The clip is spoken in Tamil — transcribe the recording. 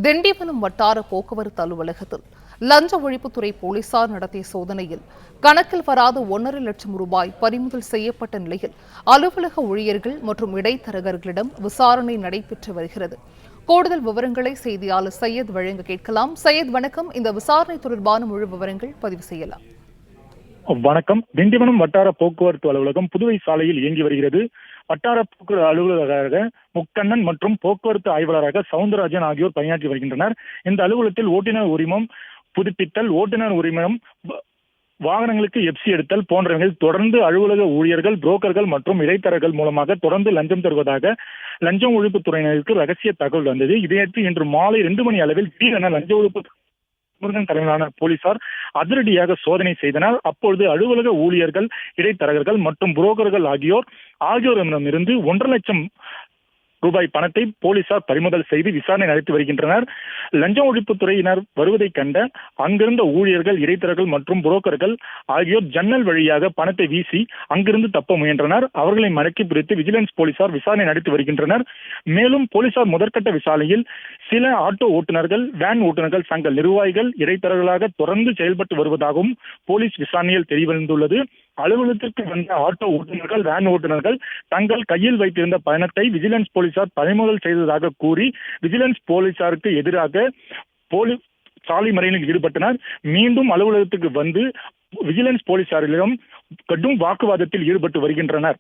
திண்டிவனம் வட்டார போக்குவரத்து அலுவலகத்தில் லஞ்ச ஒழிப்புத்துறை போலீசார் நடத்திய சோதனையில் கணக்கில் வராத 1,50,000 ரூபாய் பறிமுதல் செய்யப்பட்ட நிலையில் அலுவலக ஊழியர்கள் மற்றும் இடைத்தரகர்களிடம் விசாரணை நடைபெற்று வருகிறது. கூடுதல் விவரங்களை செய்தியாளர் சையத் வழங்க கேட்கலாம். சையத், வணக்கம். இந்த விசாரணை தொடர்பான முழு விவரங்கள் பதிவு செய்யலாம். வணக்கம். திண்டிவனம் வட்டார போக்குவரத்து அலுவலகம் புதுவை சாலையில் இயங்கி வருகிறது. வட்டார போக்குவரத்து அலுவலராக முக்கண்ணன் மற்றும் போக்குவரத்து ஆய்வாளராக சவுந்தரராஜன் ஆகியோர் பணியாற்றி வருகின்றனர். இந்த அலுவலகத்தில் ஓட்டுநர் உரிமம் புதுப்பித்தல், ஓட்டுநர் உரிமம், வாகனங்களுக்கு எப்சி எடுத்தல் போன்றவைகள் தொடர்ந்து அலுவலக ஊழியர்கள், புரோக்கர்கள் மற்றும் இடைத்தரகர்கள் மூலமாக தொடர்ந்து லஞ்சம் தருவதாக லஞ்சம் ஒழிப்புத்துறையினருக்கு ரகசிய தகவல் வந்தது. இதையடுத்து இன்று மாலை 2 மணி அளவில் திடீரென லஞ்ச ஒழிப்பு முருகன் தலைமையிலான போலீசார் அதிரடியாக சோதனை செய்தனர். அப்பொழுது அலுவலக ஊழியர்கள், இடைத்தரகர்கள் மற்றும் புரோக்கர்கள் ஆகியோரிடமிருந்து 1,50,000 ரூபாய் பணத்தை போலீசார் பறிமுதல் செய்து விசாரணை நடத்தி வருகின்றனர். லஞ்ச ஒழிப்புத்துறையினர் வருவதை கண்ட அங்கிருந்த ஊழியர்கள், இடைத்தரகர்கள் மற்றும் புரோக்கர்கள் ஆகியோர் ஜன்னல் வழியாக பணத்தை வீசி அங்கிருந்து தப்ப முயன்றனர். அவர்களை மடக்கி பிடித்து விஜிலன்ஸ் போலீசார் விசாரணை நடத்தி வருகின்றனர். மேலும் போலீசார் முதற்கட்ட விசாரணையில் சில ஆட்டோ ஓட்டுநர்கள், வேன் ஓட்டுநர்கள் சங்க நிர்வாகிகள் இடைத்தரகர்களாக தொடர்ந்து செயல்பட்டு வருவதாகவும் போலீஸ் விசாரணையில் தெரியவந்துள்ளது. அலுவலகத்திற்கு வந்த ஆட்டோ ஓட்டுநர்கள், வேன் ஓட்டுநர்கள் தங்கள் கையில் வைத்திருந்த பணத்தை விஜிலன்ஸ் போலீசார் பறிமுதல் செய்ததாக கூறி விஜிலன்ஸ் போலீசாருக்கு எதிராக சாலை மறியலில் ஈடுபட்டனர். மீண்டும் அலுவலகத்துக்கு வந்து விஜிலன்ஸ் போலீசாரிடம் கடும் வாக்குவாதத்தில் ஈடுபட்டு வருகின்றனர்.